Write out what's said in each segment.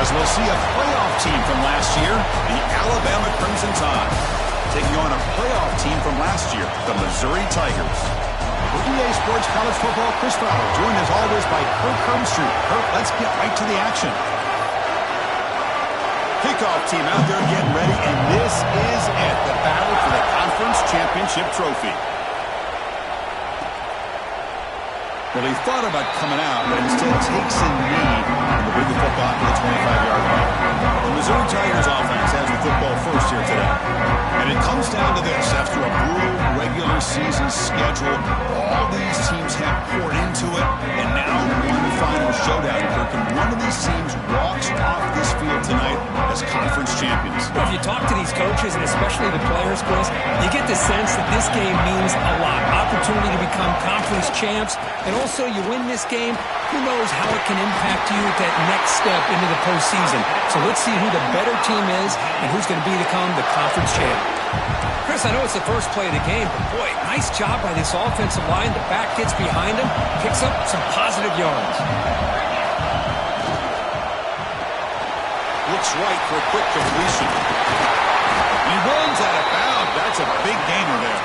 as we'll see a playoff team from last year, the Alabama Crimson Tide, taking on a playoff team from last year, the Missouri Tigers. For EA Sports College Football, Chris Fowler, joined as always by Kirk Herbstreit. Kirk, let's get right to the action. Kickoff team out there getting ready, and this is it, the battle for the conference championship trophy. Well, he thought about coming out, but instead takes a knee and will bring the football to the 25-yard line. The Missouri Tigers offense has the football first here today. And it comes down to this. After a brutal regular season schedule, all these teams have poured into it, and now one final showdown, Kirk. And one of these teams walks off this field tonight as conference champions. Well, if you talk to these coaches, and especially the players, Chris, you get the sense that this game means a lot. Opportunity to become conference champs, and also you win this game, who knows how it can impact you at that next step into the postseason. So let's see who the better team is and who's going to become the conference champ. Chris, I know it's the first play of the game, but boy, nice job by this offensive line. The back gets behind him, picks up some positive yards. Looks right for a quick completion. He runs out of bounds. That's a big gainer there.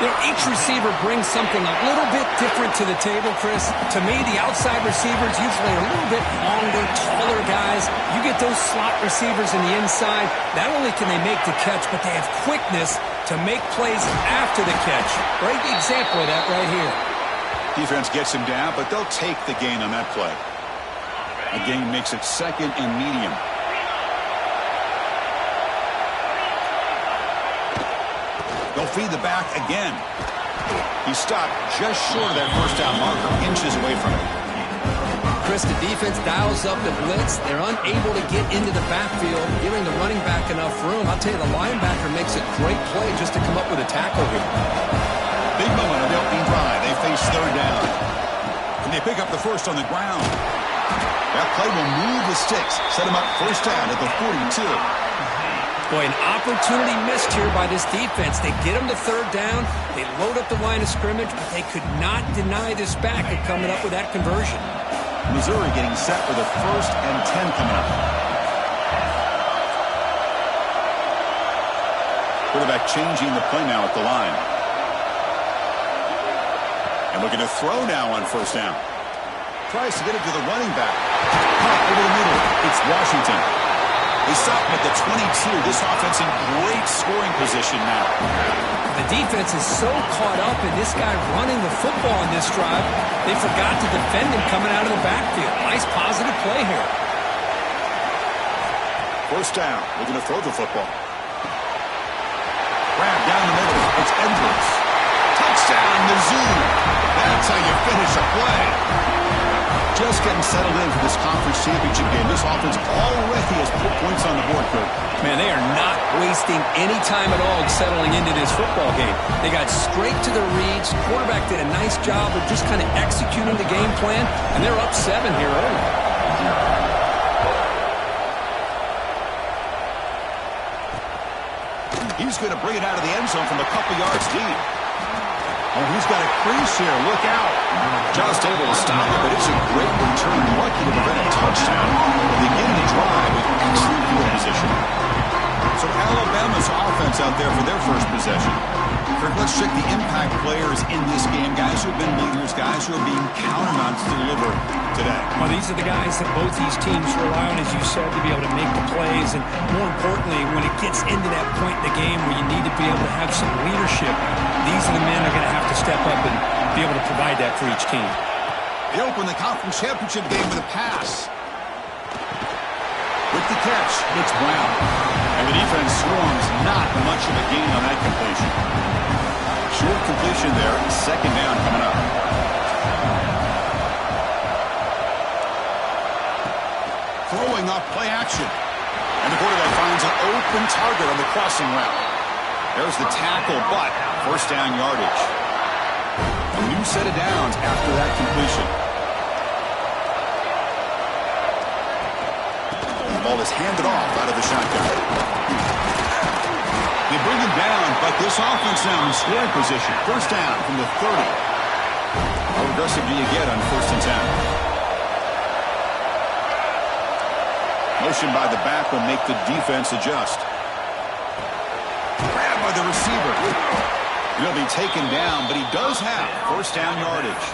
You know, each receiver brings something a little bit different to the table, Chris. To me, the outside receivers usually are a little bit longer, taller guys. You get those slot receivers in the inside, not only can they make the catch, but they have quickness to make plays after the catch. Great example of that right here. Defense gets him down, but they'll take the gain on that play. A gain makes it second and medium. They'll feed the back again. He stopped just short of that first down marker, inches away from it. Chris, the defense dials up the blitz. They're unable to get into the backfield, giving the running back enough room. I'll tell you, the linebacker makes a great play just to come up with a tackle here. Big moment of the opening drive. They face third down. And they pick up the first on the ground. That play will move the sticks, set them up first down at the 42. Boy, an opportunity missed here by this defense. They get them to third down. They load up the line of scrimmage, but they could not deny this back of coming up with that conversion. Missouri getting set for the 1st and 10 coming up. Quarterback changing the play now at the line. And looking to throw now on first down. Tries to get it to the running back. Caught over the middle. It's Washington. They stop him at the 22. This offense in great scoring position now. The defense is so caught up in this guy running the football on this drive, they forgot to defend him coming out of the backfield. Nice positive play here. First down. Looking to throw the football. Grab down the middle. It's Edwards. Touchdown, Mizzou. That's how you finish a play. Just getting settled in for this conference championship game. This offense already has put points on the board, Kirk. Man, they are not wasting any time at all settling into this football game. They got straight to the reads. Quarterback did a nice job of just kind of executing the game plan, and they're up 7 here early. He's going to bring it out of the end zone from a couple yards deep. Oh, he's got a crease here. Look out. Just able to stop it, but it's a great return. Lucky to prevent a touchdown. Beginning to drive with excellent field position. So Alabama's offense out there for their first possession. Kirk, let's check the impact players in this game. Guys who have been leaders, guys who are being counted on to deliver today. Well, these are the guys that both these teams rely on, as you said, to be able to make the plays. And more importantly, when it gets into that point in the game where you need to be able to have some leadership, these are the men that are going to have to step up and be able to provide that for each team. They open the conference championship game with a pass. With the catch, it's Brown. And the defense swarms, not much of a gain on that completion. Short completion there, second down coming up. Throwing up play action. And the quarterback finds an open target on the crossing route. There's the tackle, but first down yardage. A new set of downs after that completion. The ball is handed off out of the shotgun. They bring him down, but this offense now in scoring position. First down from the 30. How aggressive do you get on 1st and 10? Motion by the back will make the defense adjust. Grabbed by the receiver. He'll be taken down, but he does have first down yardage.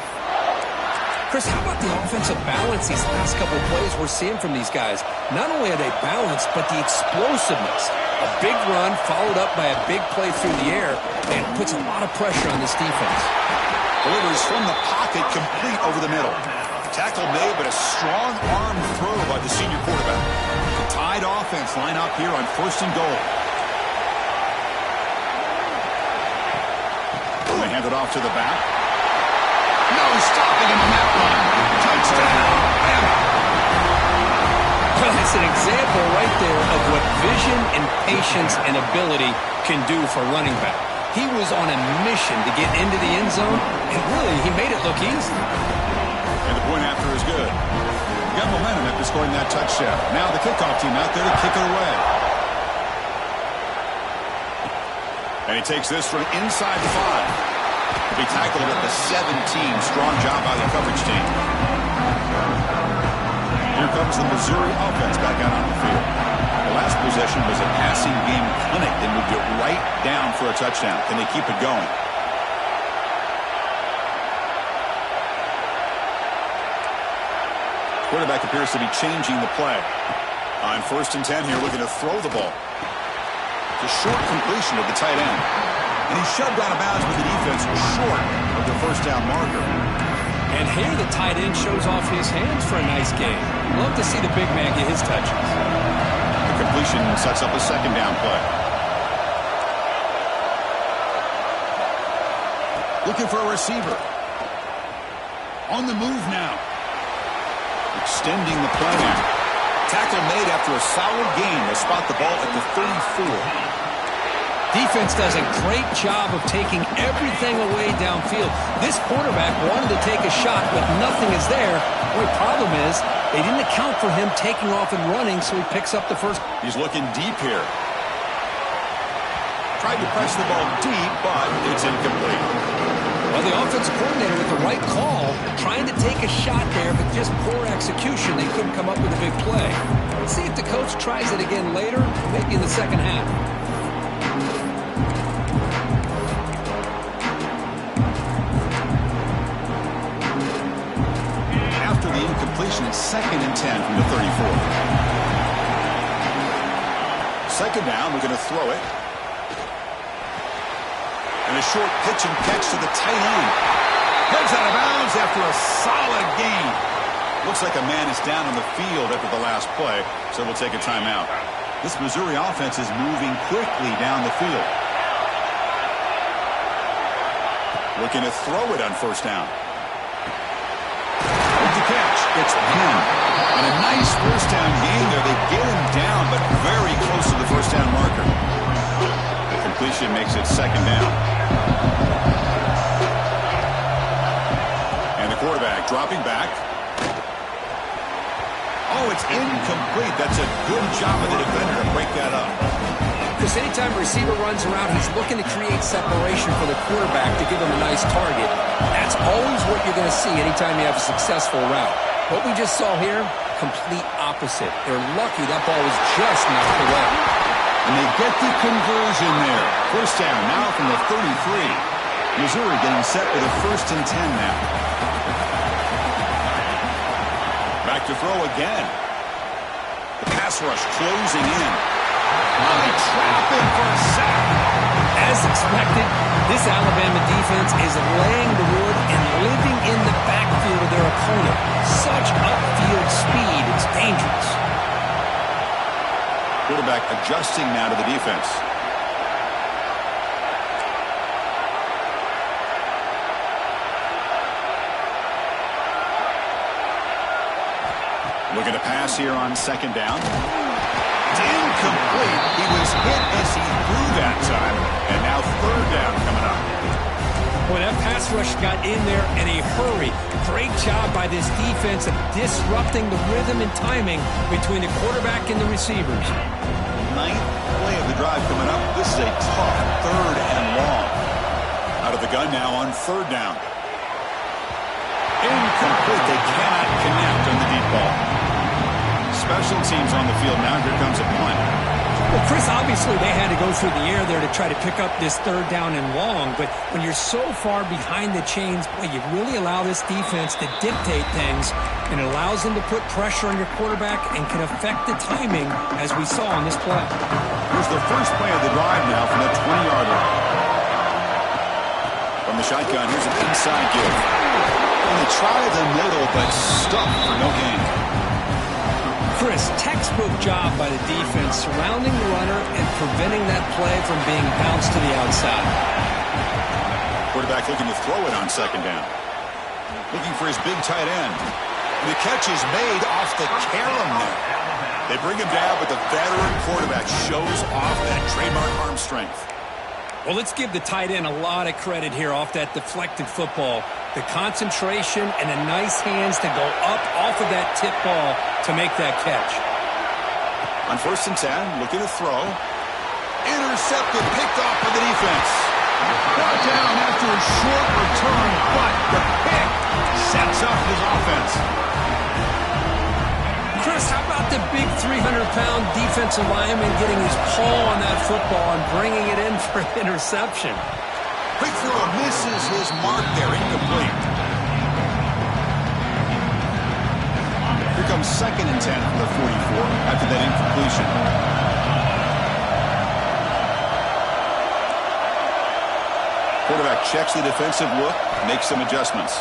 Chris, how about the offensive balance these last couple of plays we're seeing from these guys? Not only are they balanced, but the explosiveness. A big run followed up by a big play through the air, and puts a lot of pressure on this defense. Delivers from the pocket, complete over the middle. Tackle made, but a strong arm throw by the senior quarterback. The Tide offense line up here on first and goal. They hand it off to the back. No stopping him on that one. Touchdown, Bama. Well, it's an example right there of what vision and patience and ability can do for running back. He was on a mission to get into the end zone, and really, he made it look easy. And the point after is good. Got momentum after scoring that touchdown. Now the kickoff team out there to kick it away. And he takes this from inside the 5. He'll be tackled at the 17. Strong job by the coverage team. Here comes the Missouri offense back out on the field. The last possession was a passing game clinic. They moved it right down for a touchdown. Can they keep it going? Quarterback appears to be changing the play. On first and 10 here, looking to throw the ball. It's a short completion of the tight end. And he's shoved out of bounds with the defense short of the first down marker. And here the tight end shows off his hands for a nice game. Love to see the big man get his touches. The completion sets up a second down play. Looking for a receiver. On the move now. Extending the play now. Tackle made after a solid gain to spot the ball at the 34. Defense does a great job of taking everything away downfield. This quarterback wanted to take a shot, but nothing is there. The problem is they didn't account for him taking off and running, so he picks up the first. He's looking deep here. Tried to press the ball deep, but it's incomplete. Well, the offensive coordinator with the right call, trying to take a shot there, but just poor execution. They couldn't come up with a big play. Let's see if the coach tries it again later, maybe in the second half. After the incompletion, it's second and 10 from the 34. Second down, we're going to throw it. And a short pitch and catch to the tight end. Heads out of bounds after a solid gain. Looks like a man is down on the field after the last play, so we'll take a timeout. This Missouri offense is moving quickly down the field. Looking to throw it on first down. With the catch, it's Penn. And a nice first down gain there. They get him down, but very close to the first down marker. The completion makes it second down. And the quarterback dropping back. Oh, it's incomplete. That's a good job of the defender to break that up. Because anytime a receiver runs around, he's looking to create separation for the quarterback to give him a nice target. That's always what you're going to see anytime you have a successful route. What we just saw here, complete opposite. They're lucky that ball was just knocked away. And they get the conversion there. First down now from the 33. Missouri getting set with a first and 10 now. Back to throw again. The pass rush closing in. Now they trap him for a sack. As expected, this Alabama defense is laying the wood and living in the backfield of their opponent. Such upfield speed, it's dangerous. Quarterback adjusting now to the defense. Looking to pass here on second down. It's incomplete. He was hit as he threw that time. And now third down coming up. Well, that pass rush got in there in a hurry. Great job by this defense of disrupting the rhythm and timing between the quarterback and the receivers. Ninth play of the drive coming up. This is a tough third and long. Out of the gun now on third down. Incomplete. They cannot connect on the deep ball. special teams on the field now. Here comes a punt. Well, Chris, obviously they had to go through the air there to try to pick up this third down and long, but when you're so far behind the chains, boy, you really allow this defense to dictate things, and it allows them to put pressure on your quarterback and can affect the timing, as we saw on this play. Here's the first play of the drive now from the 20-yard line. From the shotgun, here's an inside give. And they try the middle, but stuck for no gain. Chris, textbook job by the defense surrounding the runner and preventing that play from being bounced to the outside. Quarterback looking to throw it on second down. Looking for his big tight end. And the catch is made off the carom there. They bring him down, but the veteran quarterback shows off that trademark arm strength. Well, let's give the tight end a lot of credit here off that deflected football. The concentration and the nice hands to go up off of that tip ball to make that catch. On 1st and 10, looking to throw. Intercepted, picked off by the defense. Brought down after a short return, but the pick sets up his offense. Chris, how about the big 300-pound defensive lineman getting his paw on that football and bringing it in for an interception? Quick throw misses his mark there, incomplete. Here comes 2nd and 10 from the 44 after that incompletion. Quarterback checks the defensive look, makes some adjustments.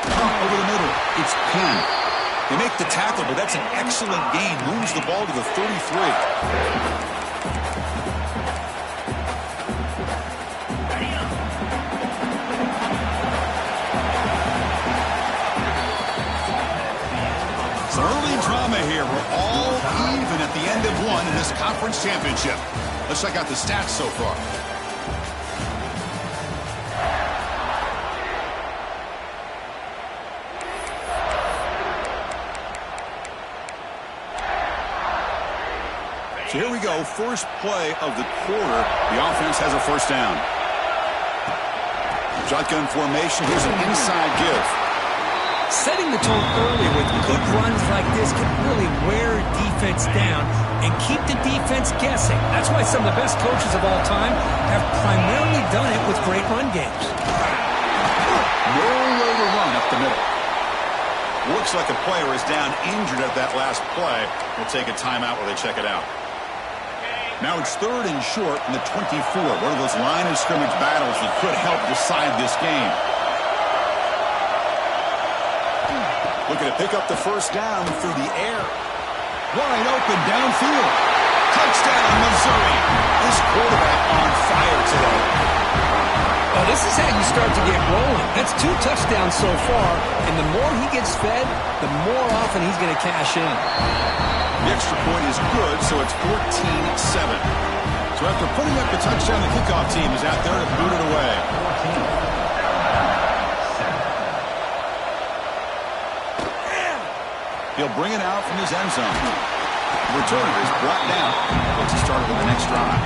Over the middle, it's Penn. They make the tackle, but that's an excellent gain. Moves the ball to the 33. Here, we're all even at the end of one in this conference championship. Let's check out the stats so far. So here we go, first play of the quarter. The offense has a first down. Shotgun formation, here's an inside give. Setting the tone early with good runs like this can really wear a defense down and keep the defense guessing. That's why some of the best coaches of all time have primarily done it with great run games. Nowhere to run up the middle. Looks like a player is down injured at that last play. We'll take a timeout while they check it out. Now it's 3rd and short from the 24. One of those line of scrimmage battles that could help decide this game. Looking to pick up the first down through the air. Wide open downfield. Touchdown, Missouri. This quarterback on fire today. Well, this is how you start to get rolling. That's 2 touchdowns so far, and the more he gets fed, the more often he's going to cash in. The extra point is good, so it's 14-7. So after putting up the touchdown, the kickoff team is out there to boot it away. He'll bring it out from his end zone. The returner is brought down. Looks to start with the next drive.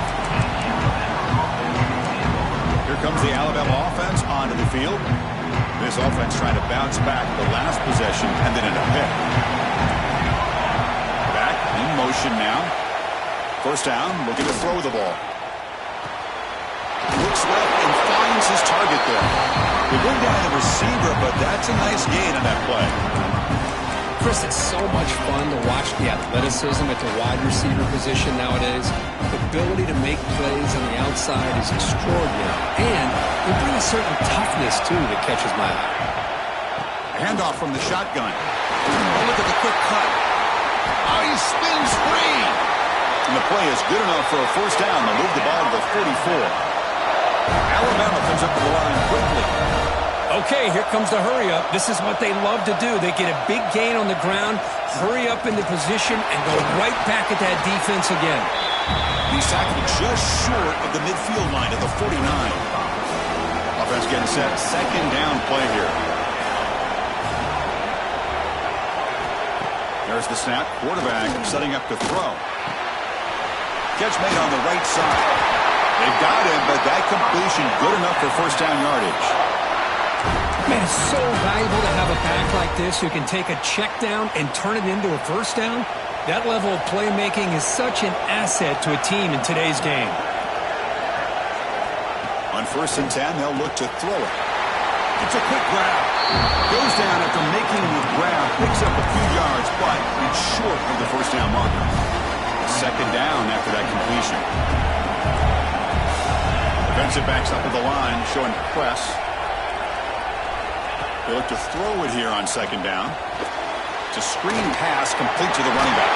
Here comes the Alabama offense onto the field. This offense trying to bounce back the last possession and then in a pick. Back in motion now. First down, looking to throw the ball. Looks left and finds his target there. They bring down the receiver, but that's a nice gain on that play. Chris, it's so much fun to watch the athleticism at the wide receiver position nowadays. The ability to make plays on the outside is extraordinary. And they bring a certain toughness, too, that catches my eye. A handoff from the shotgun. Oh, look at the quick cut. Oh, he spins free. And the play is good enough for a first down. They'll move the ball to the 44. Alabama comes up to the line quickly. Okay, here comes the hurry-up. This is what they love to do. They get a big gain on the ground, hurry up into position, and go right back at that defense again. He's tackled just short of the midfield line at the 49. Offense getting set. Second down play here. There's the snap. Quarterback setting up to throw. Catch made on the right side. They've got him, but that completion good enough for first down yardage. Man, it's so valuable to have a back like this who can take a check down and turn it into a first down. That level of playmaking is such an asset to a team in today's game. On 1st and 10, they'll look to throw it. It's a quick grab. Goes down after making the grab, picks up a few yards, but it's short of the first down marker. 2nd down after that completion. Defensive backs up at the line, showing press. They look to throw it here on 2nd down. It's a screen pass complete to the running back.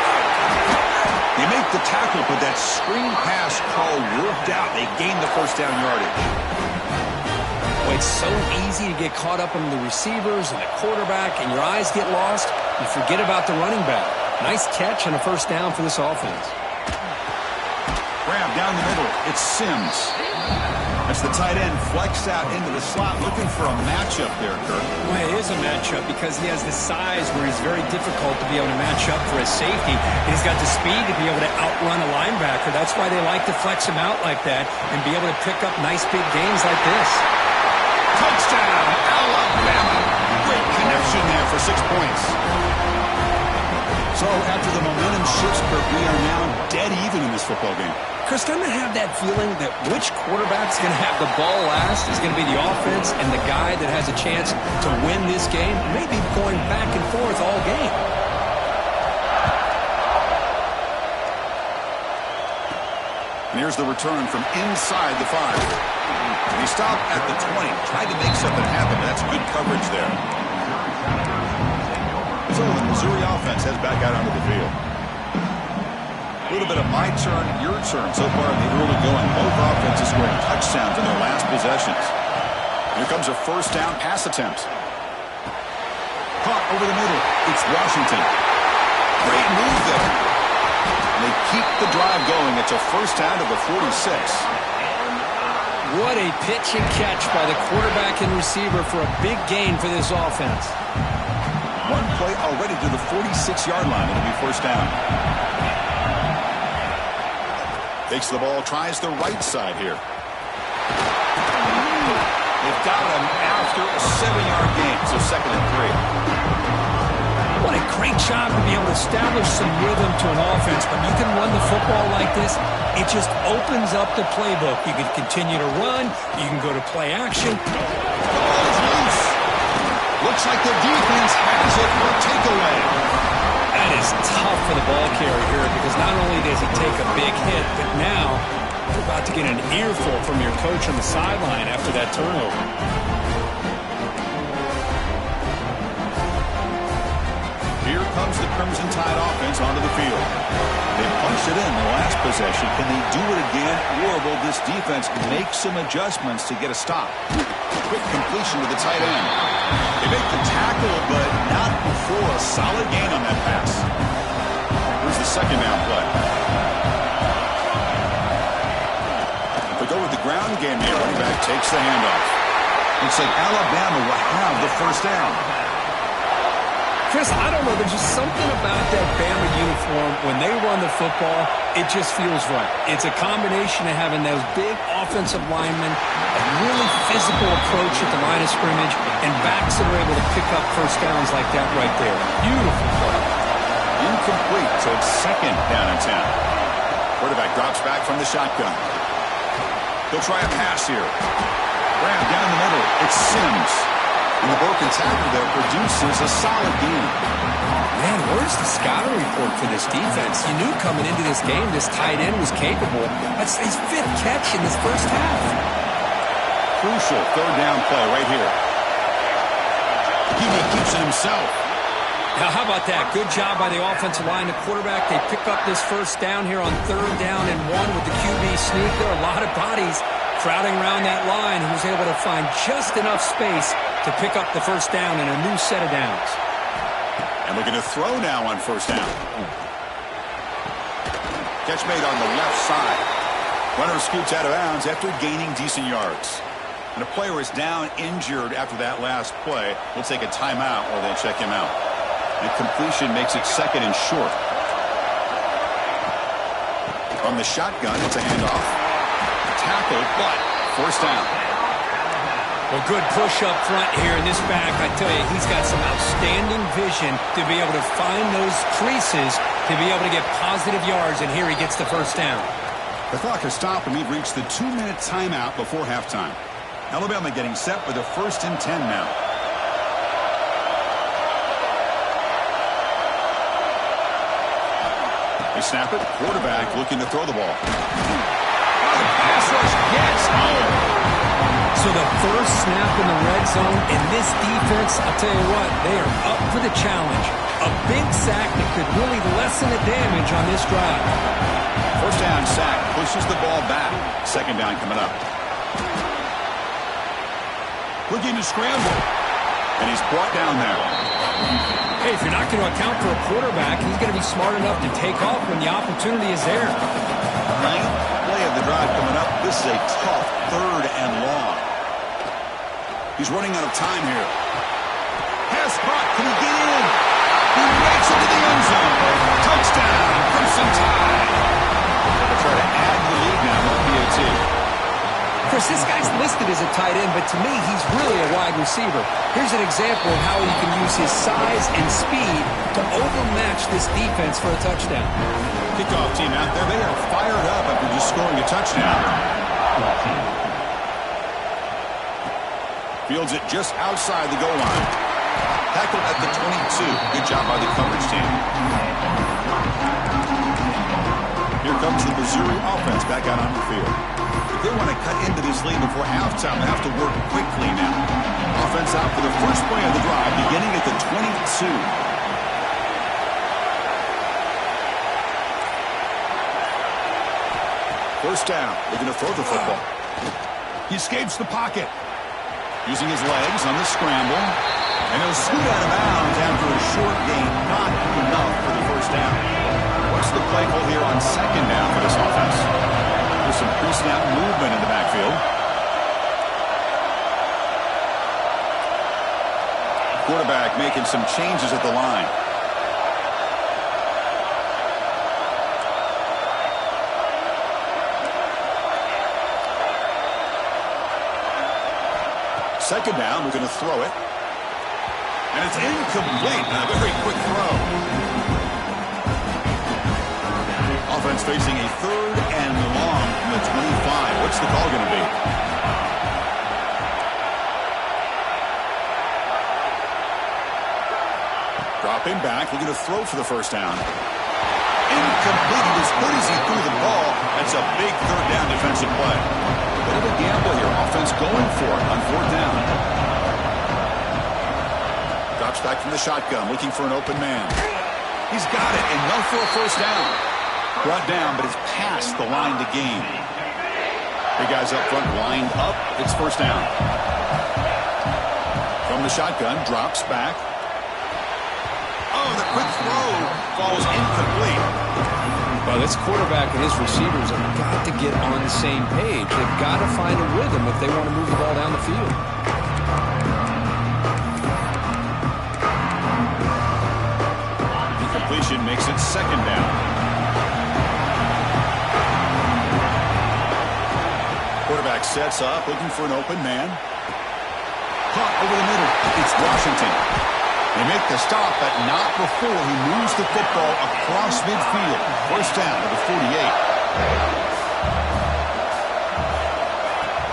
They make the tackle, but that screen pass call worked out. They gained the first down yardage. Well, it's so easy to get caught up in the receivers and the quarterback, and your eyes get lost. You forget about the running back. Nice catch and a first down for this offense. Grab down the middle. It's Sims. That's the tight end flexed out into the slot, looking for a matchup there, Kirk. Well, it is a matchup because he has the size where he's very difficult to be able to match up for his safety. He's got the speed to be able to outrun a linebacker. That's why they like to flex him out like that and be able to pick up nice big gains like this. Touchdown, Alabama. Great connection there for 6 points. So after the momentum shifts, Kirk, we are now dead even in this football game. Chris, I'm going to have that feeling that which quarterback's going to have the ball last is going to be the offense, and the guy that has a chance to win this game may be going back and forth all game. And here's the return from inside the 5. And he stopped at the 20, tried to make something happen. That's good coverage there. So the Missouri offense heads back out onto the field. A little bit of my turn, your turn so far in the early going. Both offenses scoring touchdowns in their last possessions. Here comes a first down pass attempt. Caught over the middle. It's Washington. Great move there. And they keep the drive going. It's a first down to the 46. What a pitch and catch by the quarterback and receiver for a big gain for this offense. One play already to the 46-yard line. It'll be first down. Takes the ball, tries the right side here. They've got him after a 7-yard gain, so 2nd and 3. What a great job to be able to establish some rhythm to an offense. When you can run the football like this, it just opens up the playbook. You can continue to run. You can go to play action. The ball is loose. Looks like the defense has it for takeaway. That is tough for the ball carrier here because not only does he take a big hit, but now you're about to get an earful from your coach on the sideline after that turnover. Here comes the Crimson Tide offense onto the field. They punched it in the last possession. Can they do it again, or will this defense make some adjustments to get a stop? Quick completion to the tight end. They make the tackle, but not before a solid gain on that pass. Here's the 2nd down play. If we go with the ground game here, running back takes the handoff. Looks like Alabama will have the first down. Chris, I don't know. There's just something about that Bama uniform. When they run the football, it just feels right. It's a combination of having those big offensive linemen, a really physical approach at the line of scrimmage, and backs that are able to pick up first downs like that right there. Beautiful play. Incomplete, so it's 2nd down and 10. Quarterback drops back from the shotgun. He'll try a pass here. Grab down the middle. It's Sims. And the broken tackle there produces a solid gain. Man, where's the scouting report for this defense? You knew coming into this game this tight end was capable. That's his 5th catch in this first half. Crucial 3rd down play right here. He keeps it himself. Now, how about that? Good job by the offensive line. The quarterback, they pick up this first down here on 3rd down and 1 with the QB sneak. There are a lot of bodies crowding around that line. He was able to find just enough space to pick up the first down in a new set of downs. And looking to throw now on first down. Catch made on the left side. Runner scoots out of bounds after gaining decent yards. And a player is down injured after that last play. We'll take a timeout while they check him out. And completion makes it 2nd and short. From the shotgun, it's a handoff. Tackle, but first down. Well, good push up front here in this back. I tell you, he's got some outstanding vision to be able to find those creases to be able to get positive yards, and here he gets the first down. The clock has stopped, and we've reached the 2-minute timeout before halftime. Alabama getting set for the 1st and 10 now. They snap it. Quarterback looking to throw the ball. Pass rush gets home. So the first snap in the red zone, and this defense, I'll tell you what, they are up for the challenge. A big sack that could really lessen the damage on this drive. First down sack pushes the ball back. Second down coming up. Looking to scramble. And he's brought down there. Hey, if you're not going to account for a quarterback, he's going to be smart enough to take off when the opportunity is there. Ninth play of the drive coming up. This is a tough 3rd and long. He's running out of time here. Pass caught. Can he get in? He makes it to the end zone. Touchdown, Crimson Tide. They'll try to add the lead now with PAT. Chris, this guy's listed as a tight end, but to me, he's really a wide receiver. Here's an example of how he can use his size and speed to overmatch this defense for a touchdown. Kickoff team out there. They are fired up after just scoring a touchdown. Fields it just outside the goal line. Tackled at the 22. Good job by the coverage team. Here comes the Missouri offense back out on the field. If they want to cut into this lead before halftime, they have to work quickly now. Offense out for the first play of the drive, beginning at the 22. First down. They're going to throw the football. He escapes the pocket. Using his legs on the scramble. And he'll scoot out of bounds after a short gain. Not enough for the first down. What's the play call here on second down for this offense? There's some pre-snap movement in the backfield. Quarterback making some changes at the line. Second down, we're going to throw it. And it's incomplete. A very quick throw. Offense facing a 3rd and long from the 25. What's the call going to be? Dropping back, looking to throw for the first down. Incomplete. He was good as he threw the ball. That's a big 3rd down defensive play. Bit of a gamble here. Offense going for it on 4th down. Drops back from the shotgun, looking for an open man. He's got it, enough for a first down. Brought down, but it's past the line to gain. Big guys up front, lined up. It's first down. From the shotgun, drops back. Oh, the quick throw falls incomplete. Well, this quarterback and his receivers have got to get on the same page. They've got to find a rhythm if they want to move the ball down the field. Incompletion makes it second down. Quarterback sets up, looking for an open man. Caught over the middle. It's Washington. They make the stop, but not before he moves the football across midfield. First down to the 48.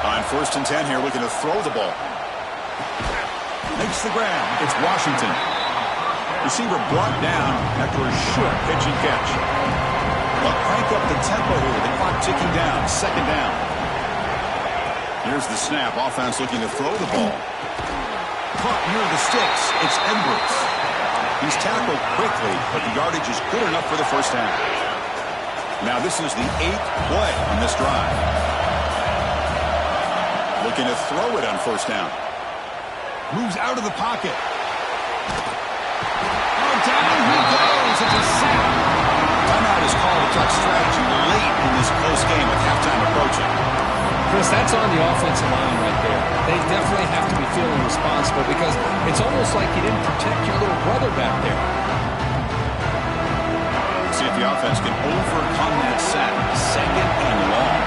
On 1st and 10 here, looking to throw the ball. Makes the grab. It's Washington. Receiver brought down after a short pitch and catch. They'll crank up the tempo here. The clock ticking down. Second down. Here's the snap. Offense looking to throw the ball. Caught near the sticks. It's Edwards. He's tackled quickly, but the yardage is good enough for the first down. Now this is the 8th play on this drive. Looking to throw it on first down. Moves out of the pocket. Oh, down he goes. It's a sack. Timeout is called to touch strategy late in this close game with halftime approaching. Chris, that's on the offensive line right there. They definitely have to be feeling responsible because it's almost like you didn't protect your little brother back there. See if the offense can overcome that sack. Second and long.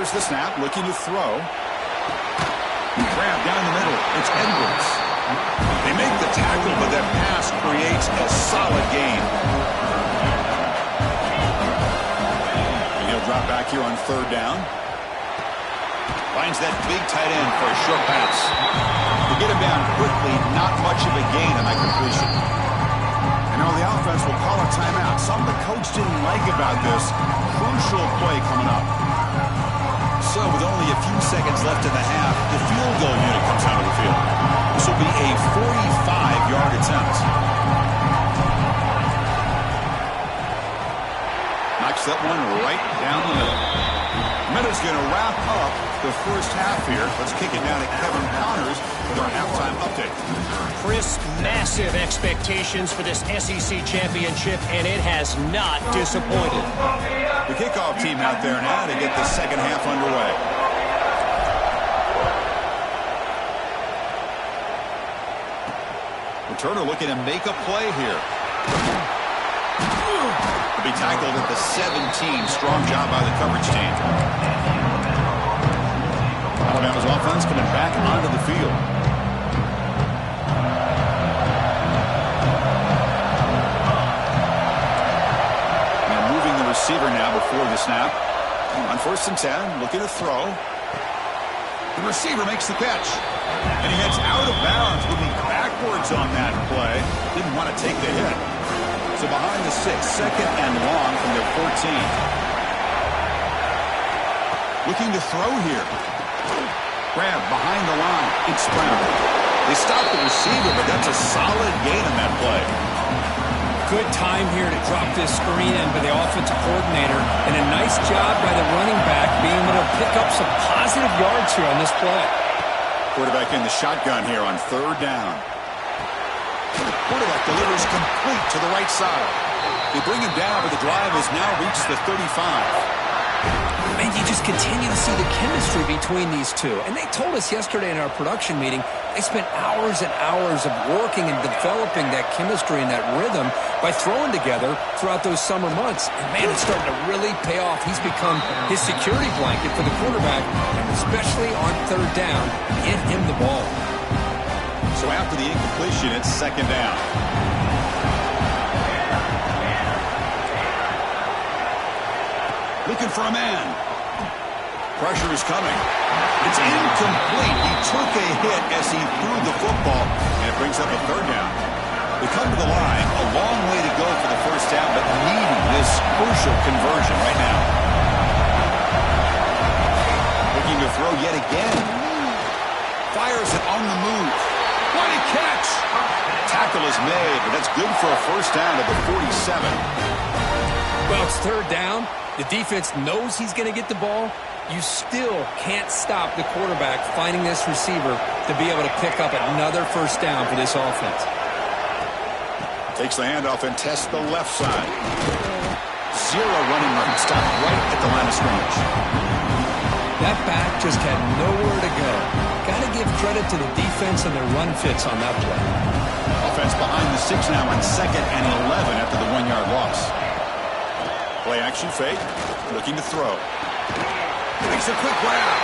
Here's the snap, looking to throw. Grab down the middle. It's Edwards. They make the tackle, but that pass creates a solid gain. And he'll drop back here on third down. Finds that big tight end for a short pass. To get him down quickly, not much of a gain on that completion. And now the offense will call a timeout. Something the coach didn't like about this. Crucial play coming up. So with only a few seconds left in the half, the field goal unit comes out of the field. This will be a 45-yard attempt. Knocks that one right down the middle. Minute's going to wrap up the first half here. Let's kick it down to Kevin Connors with our halftime update. Chris, massive expectations for this SEC championship, and it has not disappointed. The kickoff team out there now to get the second half underway. Returner looking to make a play here. To be tackled at the 17. Strong job by the coverage team. Alabama's offense coming back onto the field. Receiver now before the snap. On 1st and 10, looking to throw. The receiver makes the catch. And he heads out of bounds, moving backwards on that play. Didn't want to take the hit. So behind the 6, second and long from their 14. Looking to throw here. Grab behind the line. It's Brown. They stop the receiver, but that's a solid gain on that play. Good time here to drop this screen in by the offensive coordinator, and a nice job by the running back being able to pick up some positive yards here on this play. Quarterback in the shotgun here on third down. Quarterback delivers complete to the right side. They bring him down, but the drive has now reached the 35. And you just continue to see the chemistry between these two. And they told us yesterday in our production meeting, they spent hours and hours of working and developing that chemistry and that rhythm by throwing together throughout those summer months. And, man, it's starting to really pay off. He's become his security blanket for the quarterback, and especially on third down, get him the ball. So after the incompletion, it's second down. Looking for a man. Pressure is coming. It's incomplete. He took a hit as he threw the football, and it brings up a third down. They come to the line. A long way to go for the first down, but needing this crucial conversion right now. Looking to throw yet again. Fires it on the move. What a catch! Tackle is made, but that's good for a first down at the 47. Well, it's third down. The defense knows he's going to get the ball. You still can't stop the quarterback finding this receiver to be able to pick up another first down for this offense. Takes the handoff and tests the left side. Zero running room. Stopped right at the line of scrimmage. That back just had nowhere to go. Got to give credit to the defense and their run fits on that play. Offense behind the 6 now on 2nd and 11 after the 1-yard loss. Play action fake. Looking to throw. Makes a quick grab.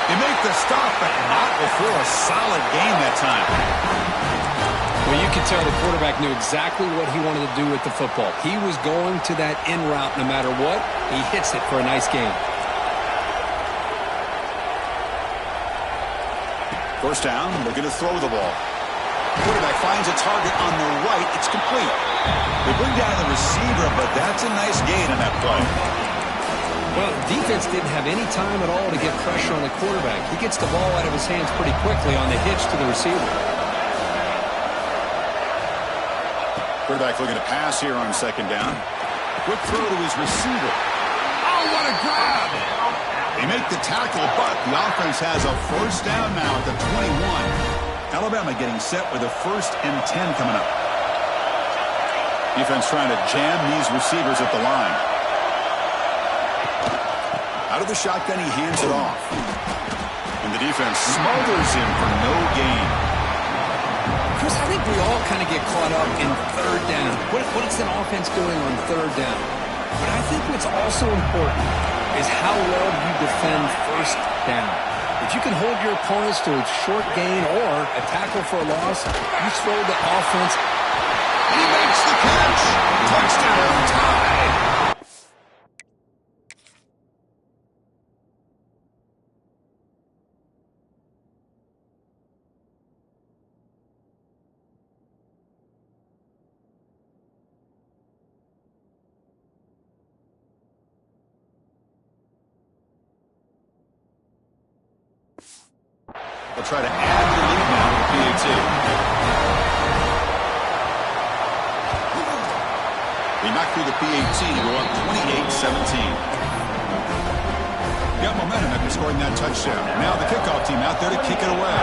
They make the stop, but not before a solid gain that time. Well, you can tell the quarterback knew exactly what he wanted to do with the football. He was going to that in route no matter what. He hits it for a nice gain. First down, looking to throw the ball. Quarterback finds a target on the right. It's complete. They bring down the receiver, but that's a nice gain on that play. Well, defense didn't have any time at all to get pressure on the quarterback. He gets the ball out of his hands pretty quickly on the hitch to the receiver. Quarterback looking to pass here on second down. Quick throw to his receiver. Oh, what a grab! They make the tackle, but the offense has a first down now at the 21. Alabama getting set with a 1st and 10 coming up. Defense trying to jam these receivers at the line. Out of the shotgun, he hands it off. And the defense smothers him for no gain. Chris, I think we all kind of get caught up in third down. What is an offense doing on third down? But I think what's also important is how well you defend first down. If you can hold your opponents to a short gain or a tackle for a loss, you throw the offense. He makes the catch. Touchdown, tie. They'll try to add the lead now to the PAT. They knock through the PAT to go up 28-17. Got momentum after scoring that touchdown. Now the kickoff team out there to kick it away.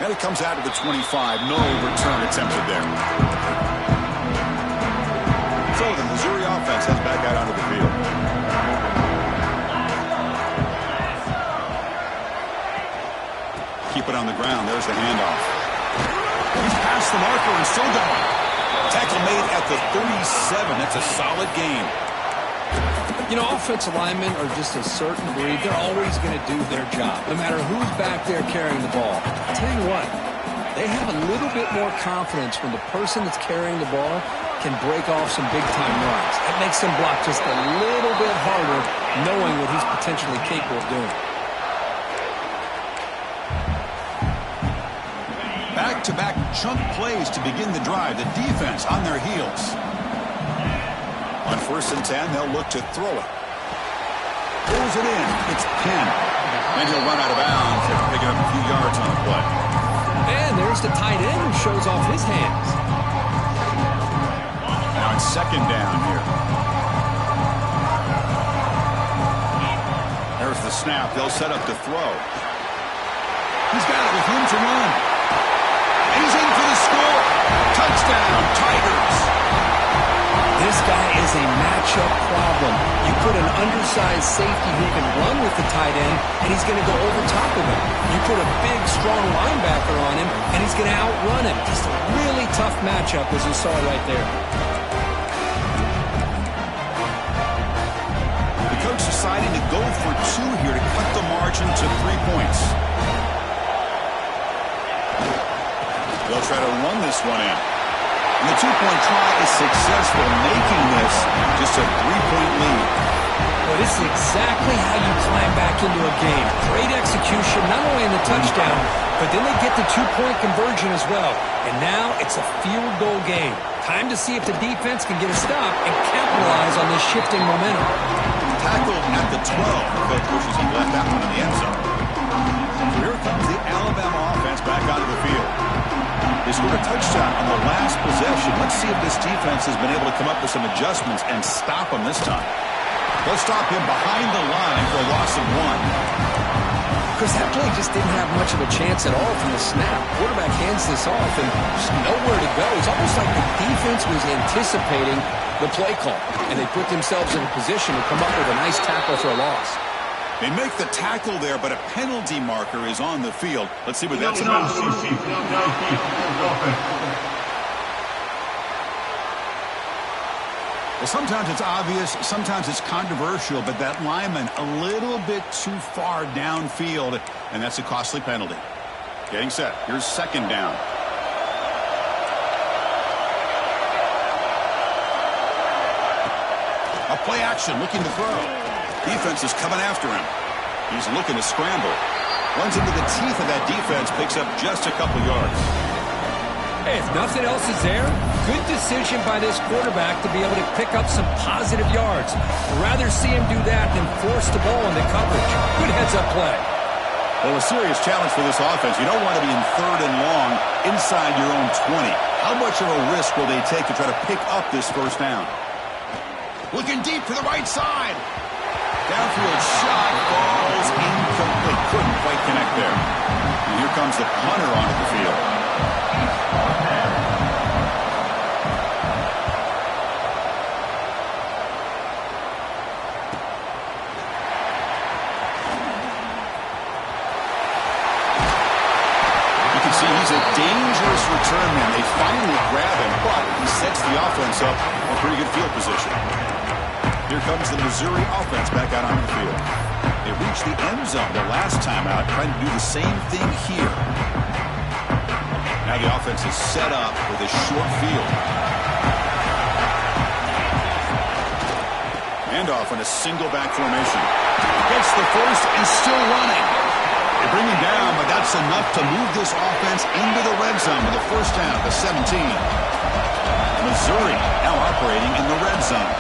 And it comes out to the 25. No return attempted there. So the Missouri offense heads back out onto the field. Keep it on the ground. There's the handoff. He's past the marker and still going. Tackle made at the 37. That's a solid game. You know, offensive linemen are just a certain breed. They're always going to do their job, no matter who's back there carrying the ball. I'll tell you what, they have a little bit more confidence when the person that's carrying the ball can break off some big-time runs. That makes them block just a little bit harder, knowing what he's potentially capable of doing. Back-to-back chunk plays to begin the drive. The defense on their heels. On 1st and 10, they'll look to throw it. Pulls it in. It's Penn. And he'll run out of bounds after picking up a few yards on the play. And there's the tight end who shows off his hands. Now it's 2nd down here. There's the snap. They'll set up to throw. He's got it with room to run. And he's in for the score. Touchdown, Tigers. This guy is a matchup problem. You put an undersized safety who can run with the tight end, and he's going to go over top of him. You put a big, strong linebacker on him, and he's going to outrun him. Just a really tough matchup, as you saw right there. The coach deciding to go for 2 here to cut the margin to 3 points. They'll try to run this one in. And the 2-point try is successful, making this just a 3-point lead. Well, this is exactly how you climb back into a game. Great execution, not only in the touchdown, but then they get the 2-point conversion as well. And now it's a field goal game. Time to see if the defense can get a stop and capitalize on this shifting momentum. Tackled at the 12. The coach wishes he left that one in the end zone. So here comes the Alabama offense back onto the field. They scored a touchdown on the last possession. Let's see if this defense has been able to come up with some adjustments and stop them this time. They'll stop him behind the line for a loss of 1. Because that play just didn't have much of a chance at all from the snap. Quarterback hands this off and just nowhere to go. It's almost like the defense was anticipating the play call, and they put themselves in a position to come up with a nice tackle for a loss. They make the tackle there, but a penalty marker is on the field. Let's see what that's about. Well, sometimes it's obvious, sometimes it's controversial, but that lineman a little bit too far downfield, and that's a costly penalty. Getting set. Here's 2nd down. A play action, looking to throw. Defense is coming after him. He's looking to scramble. Runs into the teeth of that defense, picks up just a couple yards. Hey, if nothing else is there, good decision by this quarterback to be able to pick up some positive yards. I'd rather see him do that than force the ball into coverage. Good heads-up play. Well, a serious challenge for this offense. You don't want to be in 3rd and long inside your own 20. How much of a risk will they take to try to pick up this 1st down? Looking deep for the right side. Downfield shot falls incomplete. Couldn't quite connect there. And here comes the punter onto the field. You can see he's a dangerous return man. They finally grab him, but he sets the offense up in a pretty good field position. Here comes the Missouri offense back out on the field. They reached the end zone the last time out, trying to do the same thing here. Now the offense is set up with a short field. Handoff in a single back formation. Gets the first and still running. They bring him down, but that's enough to move this offense into the red zone with a first down at the 17. Missouri now operating in the red zone.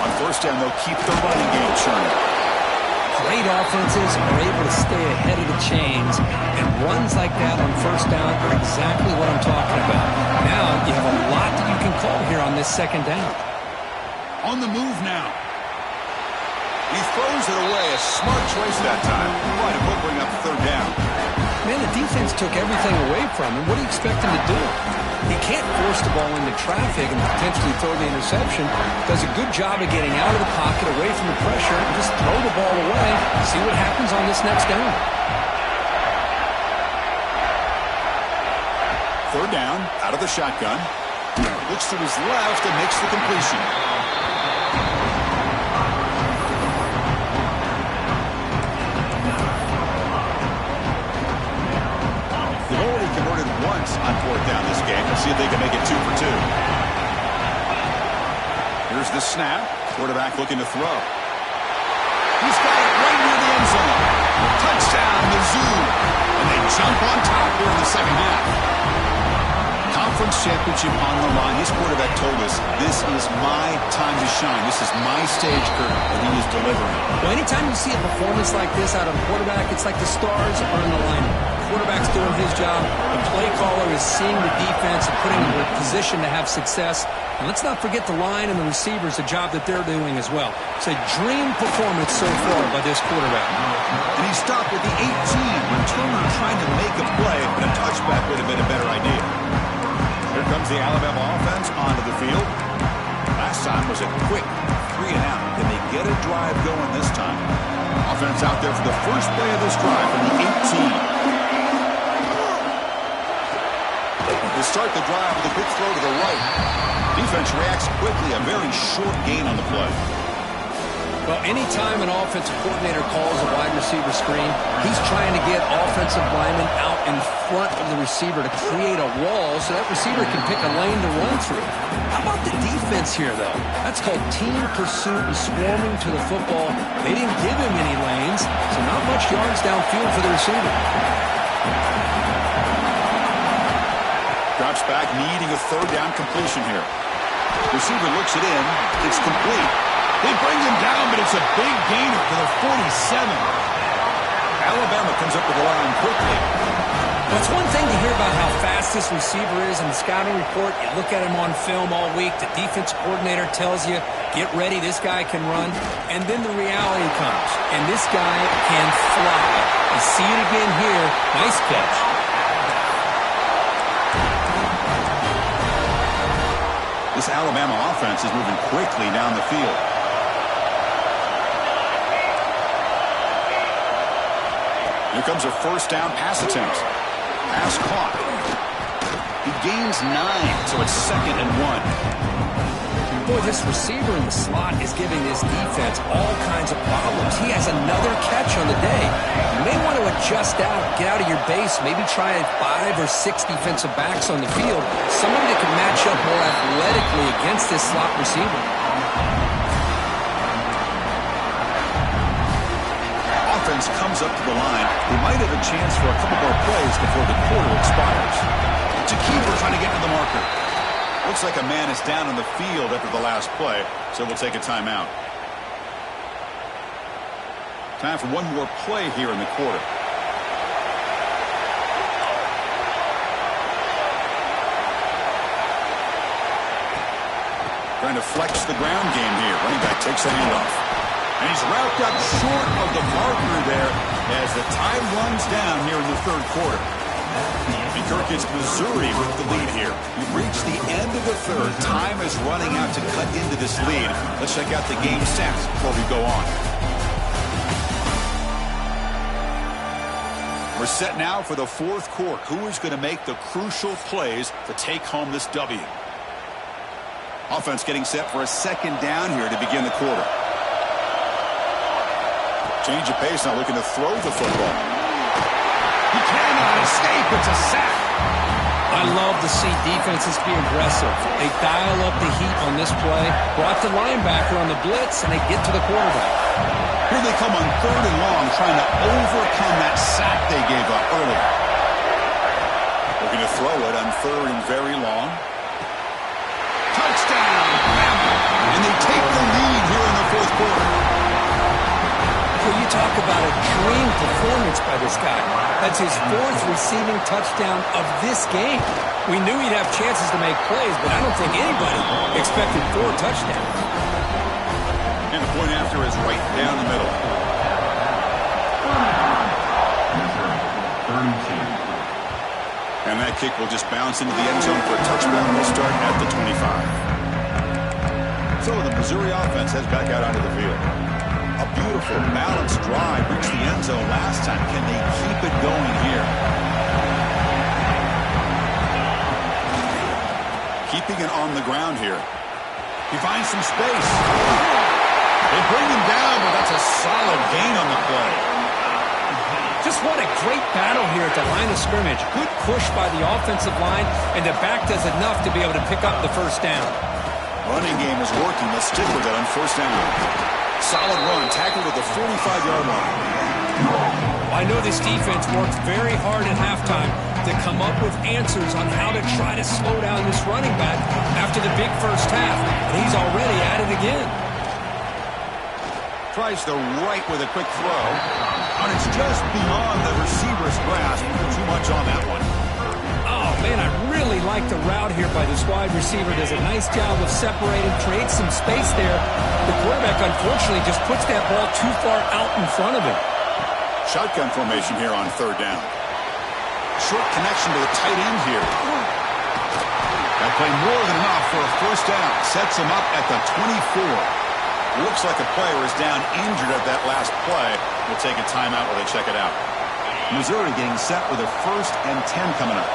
On first down, they'll keep the running game churning. Great offenses are able to stay ahead of the chains, and runs like that on first down are exactly what I'm talking about. Now you have a lot that you can call here on this second down. On the move now. He throws it away. A smart choice that time. Right, it will bring up third down. Man, the defense took everything away from him. What do you expect him to do? He can't force the ball into traffic and potentially throw the interception. Does a good job of getting out of the pocket, away from the pressure, and just throw the ball away. See what happens on this next down. Third down, out of the shotgun. Looks to his left and makes the completion. They've already converted once on fourth down this game. Let's see if they can make it 2 for 2. Here's the snap. Quarterback looking to throw. He's got it right near the end zone. Touchdown, Mizzou. And they jump on top here in the second half. Conference championship on the line. His quarterback told us, this is my time to shine. This is my stage curtain, and he is delivering. Well, anytime you see a performance like this out of a quarterback, it's like the stars are in the lineup. The quarterback's doing his job. The play caller is seeing the defense and putting them in a position to have success. And let's not forget the line and the receivers, the job that they're doing as well. It's a dream performance so far by this quarterback. And he stopped at the 18. Returner trying to make a play, but a touchback would have been a better idea. Here comes the Alabama offense onto the field. Last time was a quick 3 and out. Can they get a drive going this time? Offense out there for the first play of this drive from the 18. They start the drive with a quick throw to the right. Defense reacts quickly. A very short gain on the play. Well, anytime an offensive coordinator calls a wide receiver screen, he's trying to get offensive linemen out in front of the receiver to create a wall so that receiver can pick a lane to run through. How about the defense here, though? That's called team pursuit and swarming to the football. They didn't give him any lanes, so not much yards downfield for the receiver. Drops back, needing a third down completion here. Receiver looks it in. It's complete. They bring him down, but it's a big gainer for the 47. Alabama comes up with the line quickly. Well, it's one thing to hear about how fast this receiver is in the scouting report. You look at him on film all week. The defense coordinator tells you, get ready, this guy can run. And then the reality comes, and this guy can fly. You see it again here. Nice catch. This Alabama offense is moving quickly down the field. Here comes a first down pass attempt. Pass caught. He gains 9, so it's 2nd and 1. Boy, this receiver in the slot is giving this defense all kinds of problems. He has another catch on the day. You may want to adjust out, get out of your base, maybe try 5 or 6 defensive backs on the field. Somebody that can match up more athletically against this slot receiver. Offense comes up to the line. They might have a chance for a couple more plays before the quarter expires. It's a keeper trying to get to the marker. Looks like a man is down on the field after the last play, so we'll take a timeout. Time for one more play here in the quarter. Trying to flex the ground game here. Running back takes a handoff. And he's wrapped up short of the marker there as the time runs down here in the third quarter. And Kirk, it's Missouri with the lead here. We've reached the end of the third. Time is running out to cut into this lead. Let's check out the game stats before we go on. We're set now for the fourth quarter. Who is going to make the crucial plays to take home this W? Offense getting set for a second down here to begin the quarter. Change of pace, now looking to throw the football. He cannot escape. It's a sack. I love to see defenses be aggressive. They dial up the heat on this play, brought the linebacker on the blitz, and they get to the quarterback. Here they come on 3rd and long, trying to overcome that sack they gave up earlier. Looking to throw it on 3rd and very long. Touchdown! And they take the lead here in the fourth quarter. So you talk about a dream performance by this guy. That's his 4th receiving touchdown of this game. We knew he'd have chances to make plays, but I don't think anybody expected 4 touchdowns. And the point after is right down the middle. And that kick will just bounce into the end zone for a touchdown. We'll start at the 25. So the Missouri offense heads back out onto the field. A beautiful, balanced drive reached the end zone last time. Can they keep it going here? Keeping it on the ground here. He finds some space. They bring him down, but that's a solid gain on the play. Just what a great battle here at the line of scrimmage. Good push by the offensive line, and the back does enough to be able to pick up the first down. Running game is working. Let's stick with it on first down. Solid run, tackled at the 45-yard line. I know this defense worked very hard at halftime to come up with answers on how to try to slow down this running back after the big first half, and he's already at it again. Tries the right with a quick throw, and it's just beyond the receiver's grasp. Too much on that one. Oh, man, I really like the route here by this wide receiver. Does a nice job of separating, creates some space there. The quarterback, unfortunately, just puts that ball too far out in front of him. Shotgun formation here on 3rd down. Short connection to the tight end here. That play more than enough for a first down. Sets him up at the 24. Looks like a player is down injured at that last play. We'll take a timeout while they check it out. Missouri getting set with a 1st and 10 coming up.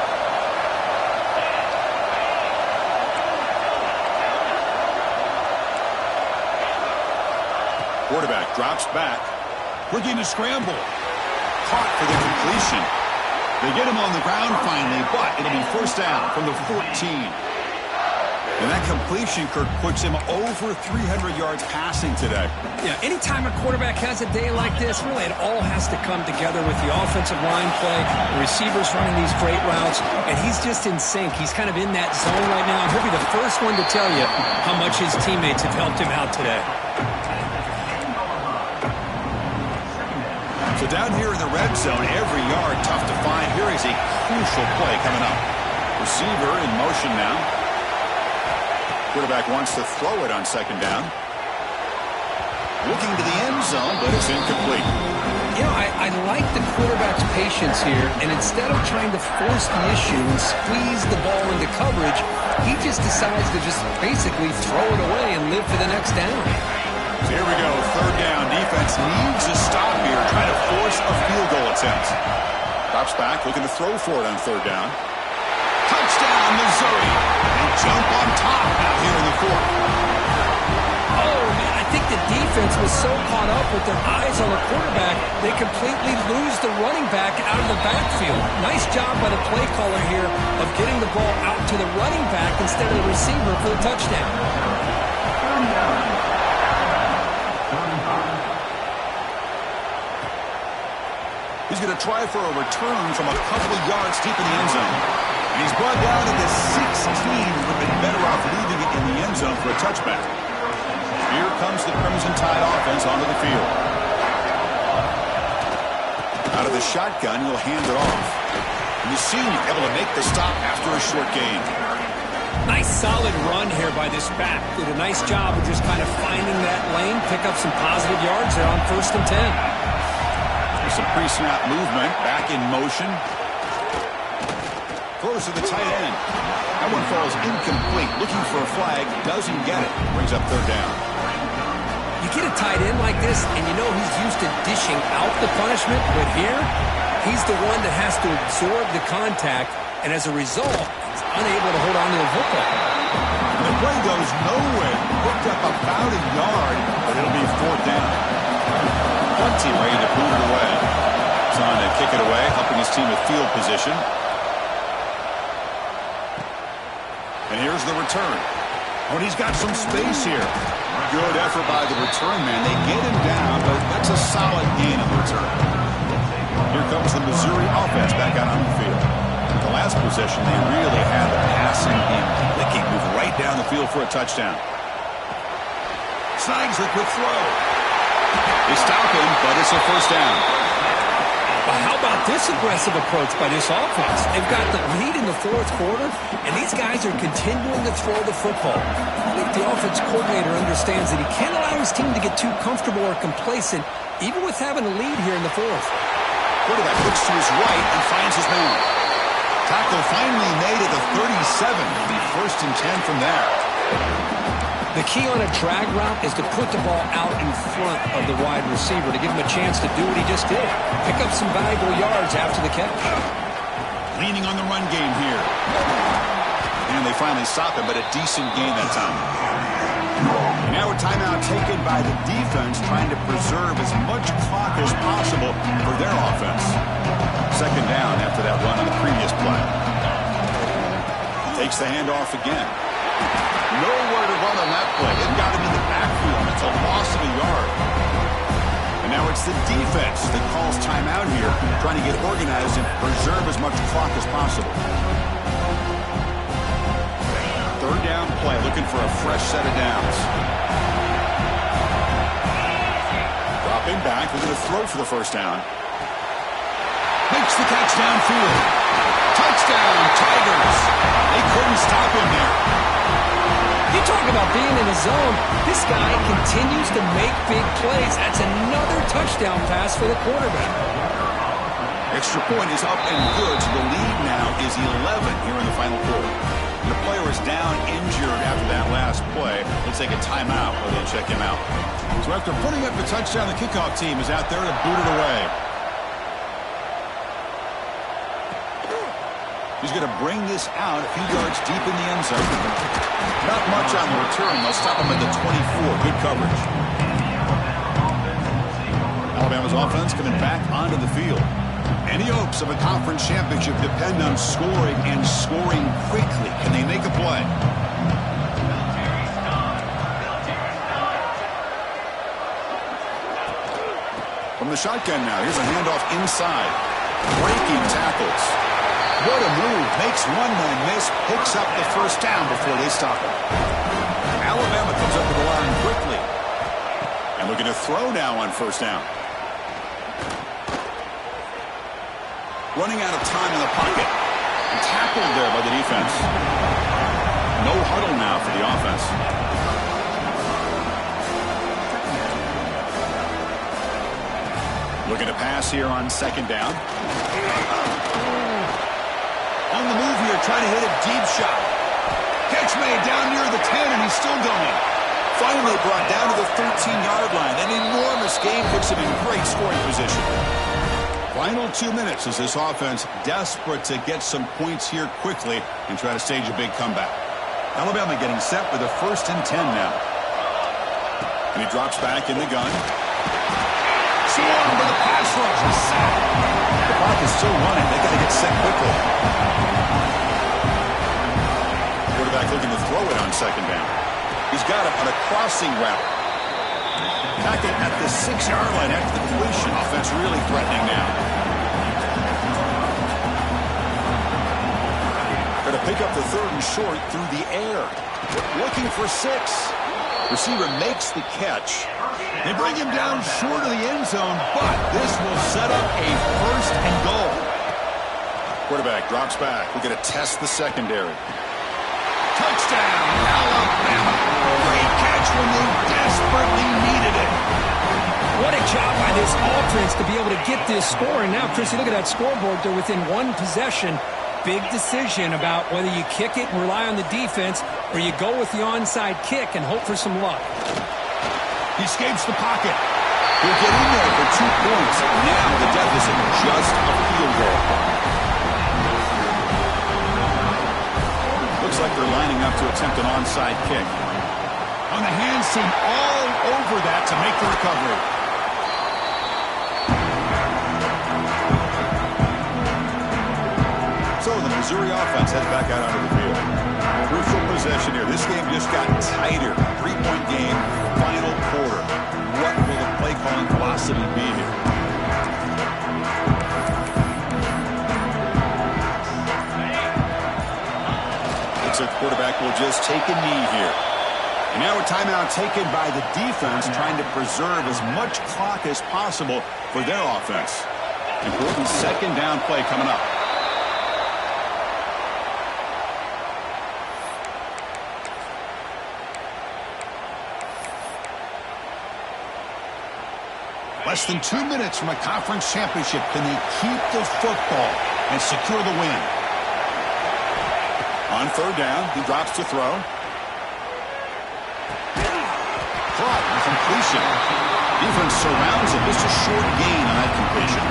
Quarterback drops back. Looking to scramble. Caught for the completion. They get him on the ground finally, but it'll be first down from the 14. And that completion, Kirk, puts him over 300 yards passing today. Yeah, anytime a quarterback has a day like this, really it all has to come together with the offensive line play, the receivers running these great routes, and he's just in sync. He's kind of in that zone right now. He'll be the first one to tell you how much his teammates have helped him out today. So down here in the red zone, every yard tough to find. Here is a crucial play coming up. Receiver in motion now. Quarterback wants to throw it on second down. Looking to the end zone, but it's incomplete. You know, I like the quarterback's patience here, and instead of trying to force the issue and squeeze the ball into coverage, he just decides to just basically throw it away and live for the next down. So here we go, 3rd down. Defense needs a stop here, trying to force a field goal attempt. Drops back, looking to throw for it on 3rd down. Touchdown, Missouri. And jump on top now here in the 4th. Oh, man, I think the defense was so caught up with their eyes on the quarterback, they completely lose the running back out of the backfield. Nice job by the play caller here of getting the ball out to the running back instead of the receiver for the touchdown. He's going to try for a return from a couple of yards deep in the end zone. And he's brought down to the 16. Would have been better off leaving it in the end zone for a touchback. Here comes the Crimson Tide offense onto the field. Out of the shotgun, he'll hand it off. And the senior able to make the stop after a short gain. Nice solid run here by this back. Did a nice job of just kind of finding that lane, pick up some positive yards there on 1st and 10. Some pre-snap movement, back in motion. Throws to the tight end. That one falls incomplete. Looking for a flag, doesn't get it. Brings up 3rd down. You get a tight end like this, and you know he's used to to dishing out the punishment, but here, he's the one that has to absorb the contact, and as a result, he's unable to hold on to the football. The play goes nowhere. Picked up about a yard, but it'll be 4th down. One team ready to boot it away. He's on to kick it away, helping his team with field position. And here's the return. Oh, and he's got some space here. Good effort by the return man. They get him down, but that's a solid gain on the return. Here comes the Missouri offense back out on the field. The last possession, they really had the passing game clicking, move right down the field for a touchdown. Snags the quick throw. They stop him, but it's a 1st down. Well, how about this aggressive approach by this offense? They've got the lead in the 4th quarter, and these guys are continuing to throw the football. I think the offense coordinator understands that he can't allow his team to get too comfortable or complacent, even with having a lead here in the 4th. Quarterback looks to his right and finds his man. Tackle finally made at the 37. It'll be 1st and 10 from there. The key on a drag route is to put the ball out in front of the wide receiver to give him a chance to do what he just did. Pick up some valuable yards after the catch. Leaning on the run game here. And they finally stop him, but a decent gain that time. Now a timeout taken by the defense, trying to preserve as much clock as possible for their offense. 2nd down after that run on the previous play. Takes the handoff again. Nowhere to run on that play. It got him in the backfield. It's a loss of a yard. And now it's the defense that calls timeout here, trying to get organized and preserve as much clock as possible. 3rd down play, looking for a fresh set of downs. Dropping back, we're going to throw for the 1st down. Makes the catch downfield. Touchdown, Tigers. They couldn't stop him there. You talk about being in the zone. This guy continues to make big plays. That's another touchdown pass for the quarterback. Extra point is up and good, so the lead now is 11 here in the final quarter. The player is down injured after that last play. Let's take a timeout while they check him out. So after putting up the touchdown, the kickoff team is out there to boot it away. He's going to bring this out a few yards deep in the end zone. Not much on the return. They'll stop him at the 24. Good coverage. Alabama's offense coming back onto the field. Any hopes of a conference championship depend on scoring and scoring quickly. Can they make a play? From the shotgun now, here's a handoff inside. Breaking tackles. What a move. Makes one man miss. Picks up the 1st down before they stop him. Alabama comes up to the line quickly. And looking to throw now on 1st down. Running out of time in the pocket. And tackled there by the defense. No huddle now for the offense. Looking to pass here on 2nd down. On the move here, trying to hit a deep shot. Catch made down near the 10, and he's still going. Finally brought down to the 13-yard line. An enormous gain puts him in great scoring position. Final 2 minutes as this offense desperate to get some points here quickly and try to stage a big comeback. Alabama getting set with a 1st and 10 now. And he drops back in the gun. Swarm for the pass rush. He's sacked. The clock is still running. They got to get set quickly. Quarterback looking to throw it on 2nd down. He's got it on a crossing route. Tackled at the 6-yard line after the completion. Offense really threatening now. Going to pick up the 3rd and short through the air. Looking for 6. Receiver makes the catch. They bring him down short of the end zone, but this will set up a 1st and goal. Quarterback drops back. We're going to test the secondary. Touchdown, Alabama. Great catch when they desperately needed it. What a job by this offense to be able to get this score. And now, Chrissy, look at that scoreboard. They're within 1 possession. Big decision about whether you kick it and rely on the defense or you go with the onside kick and hope for some luck. He escapes the pocket. He'll get in there for points. Now the deficit just a field goal. Looks like they're lining up to attempt an onside kick. On the hands team all over that to make the recovery. So the Missouri offense heads back out onto the field. Crucial possession here. This game just got tighter. 3-point game, final quarter. What will the play calling philosophy be here? Looks like the quarterback will just take a knee here. And now a timeout taken by the defense, trying to preserve as much clock as possible for their offense. Important second down play coming up. Less than 2 minutes from a conference championship. Can they keep the football and secure the win? On third down, he drops to throw. Caught with completion. Defense surrounds him. Just a short gain on that completion.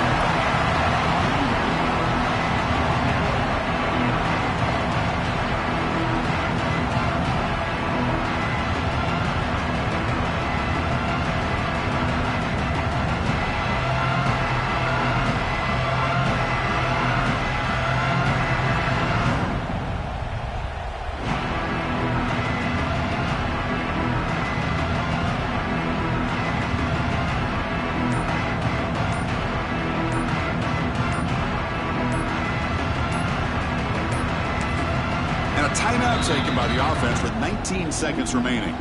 Timeout taken by the offense with 19 seconds remaining.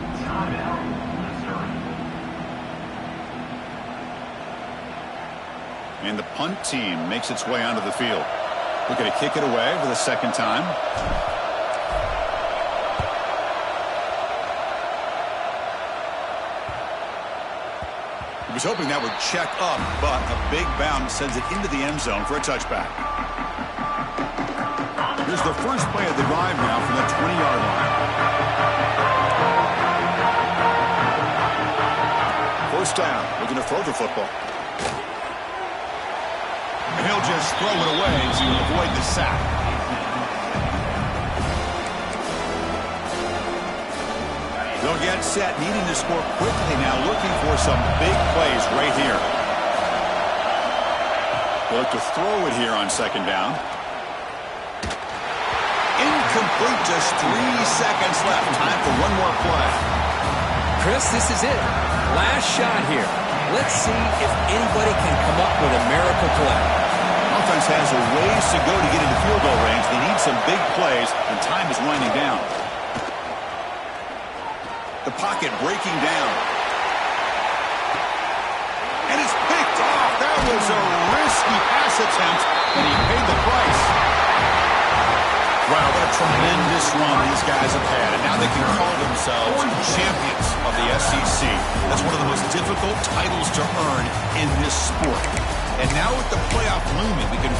And the punt team makes its way onto the field. Looking to kick it away for the second time. He was hoping that would check up, but a big bounce sends it into the end zone for a touchback. Here's the first play of the drive now from the 20-yard line. First down, looking to throw the football. And he'll just throw it away to avoid the sack. They'll get set, needing to score quickly now, looking for some big plays right here. They'll look to throw it here on second down. Incomplete, just 3 seconds left. Time for one more play. Chris, this is it. Last shot here. Let's see if anybody can come up with a miracle play. Offense has a ways to go to get into field goal range. They need some big plays, and time is winding down. The pocket breaking down. And it's picked off. That was a risky pass attempt, and he paid the price. Wow, what a tremendous run these guys have had. And now they can call themselves champions of the SEC. That's one of the most difficult titles to earn in this sport. And now with the playoff looming, we can